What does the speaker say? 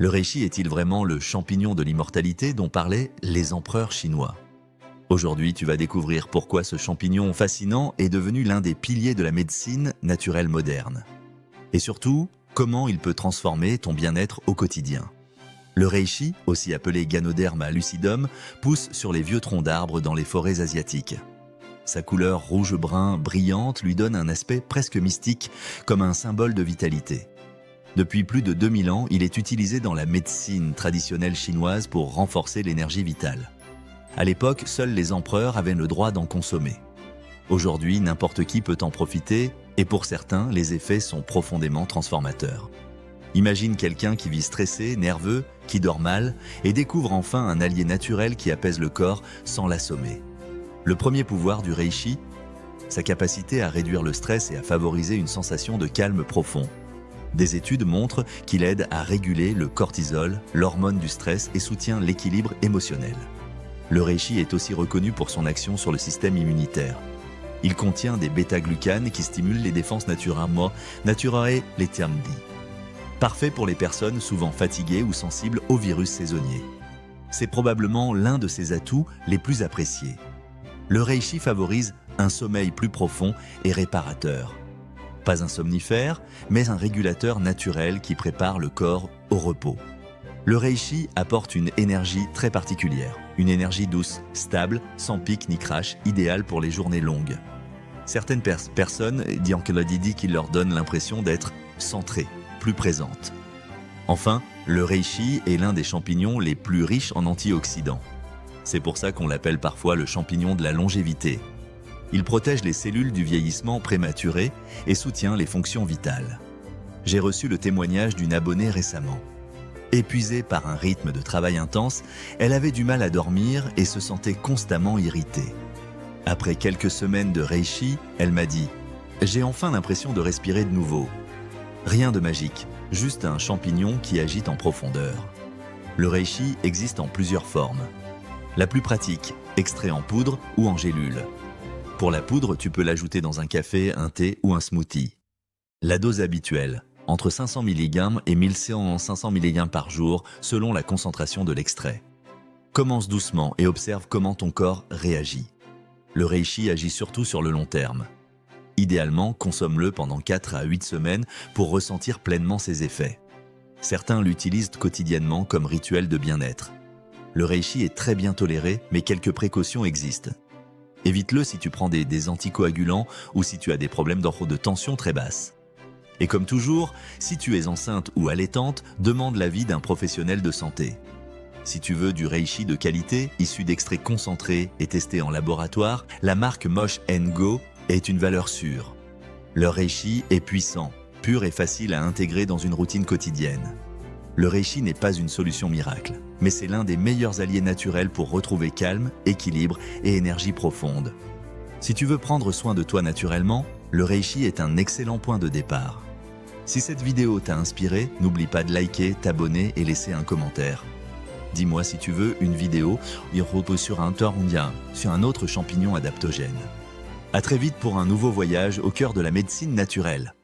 Le reishi est-il vraiment le champignon de l'immortalité dont parlaient les empereurs chinois? Aujourd'hui, tu vas découvrir pourquoi ce champignon fascinant est devenu l'un des piliers de la médecine naturelle moderne. Et surtout, comment il peut transformer ton bien-être au quotidien. Le reishi, aussi appelé Ganoderma lucidum, pousse sur les vieux troncs d'arbres dans les forêts asiatiques. Sa couleur rouge-brun brillante lui donne un aspect presque mystique, comme un symbole de vitalité. Depuis plus de 2000 ans, il est utilisé dans la médecine traditionnelle chinoise pour renforcer l'énergie vitale. À l'époque, seuls les empereurs avaient le droit d'en consommer. Aujourd'hui, n'importe qui peut en profiter, et pour certains, les effets sont profondément transformateurs. Imagine quelqu'un qui vit stressé, nerveux, qui dort mal, et découvre enfin un allié naturel qui apaise le corps sans l'assommer. Le premier pouvoir du reishi, sa capacité à réduire le stress et à favoriser une sensation de calme profond. Des études montrent qu'il aide à réguler le cortisol, l'hormone du stress, et soutient l'équilibre émotionnel. Le reishi est aussi reconnu pour son action sur le système immunitaire. Il contient des bêta-glucanes qui stimulent les défenses naturae lettermdi. Parfait pour les personnes souvent fatiguées ou sensibles aux virus saisonniers. C'est probablement l'un de ses atouts les plus appréciés. Le reishi favorise un sommeil plus profond et réparateur. Pas un somnifère, mais un régulateur naturel qui prépare le corps au repos. Le reishi apporte une énergie très particulière, une énergie douce, stable, sans pic ni crash, idéale pour les journées longues. Certaines personnes disent qu'il leur donne l'impression d'être centrées, plus présentes. Enfin, le reishi est l'un des champignons les plus riches en antioxydants. C'est pour ça qu'on l'appelle parfois le champignon de la longévité. Il protège les cellules du vieillissement prématuré et soutient les fonctions vitales. J'ai reçu le témoignage d'une abonnée récemment. Épuisée par un rythme de travail intense, elle avait du mal à dormir et se sentait constamment irritée. Après quelques semaines de reishi, elle m'a dit « J'ai enfin l'impression de respirer de nouveau. » Rien de magique, juste un champignon qui agite en profondeur. Le reishi existe en plusieurs formes. La plus pratique, extrait en poudre ou en gélule. Pour la poudre, tu peux l'ajouter dans un café, un thé ou un smoothie. La dose habituelle, entre 500 mg et 1500 mg par jour selon la concentration de l'extrait. Commence doucement et observe comment ton corps réagit. Le reishi agit surtout sur le long terme. Idéalement, consomme-le pendant 4 à 8 semaines pour ressentir pleinement ses effets. Certains l'utilisent quotidiennement comme rituel de bien-être. Le reishi est très bien toléré, mais quelques précautions existent. Évite-le si tu prends des anticoagulants ou si tu as des problèmes de tension très basse. Et comme toujours, si tu es enceinte ou allaitante, demande l'avis d'un professionnel de santé. Si tu veux du reishi de qualité, issu d'extraits concentrés et testés en laboratoire, la marque Mosh & Go est une valeur sûre. Leur reishi est puissant, pur et facile à intégrer dans une routine quotidienne. Le reishi n'est pas une solution miracle, mais c'est l'un des meilleurs alliés naturels pour retrouver calme, équilibre et énergie profonde. Si tu veux prendre soin de toi naturellement, le reishi est un excellent point de départ. Si cette vidéo t'a inspiré, n'oublie pas de liker, t'abonner et laisser un commentaire. Dis-moi si tu veux une vidéo sur un autre champignon adaptogène. À très vite pour un nouveau voyage au cœur de la médecine naturelle.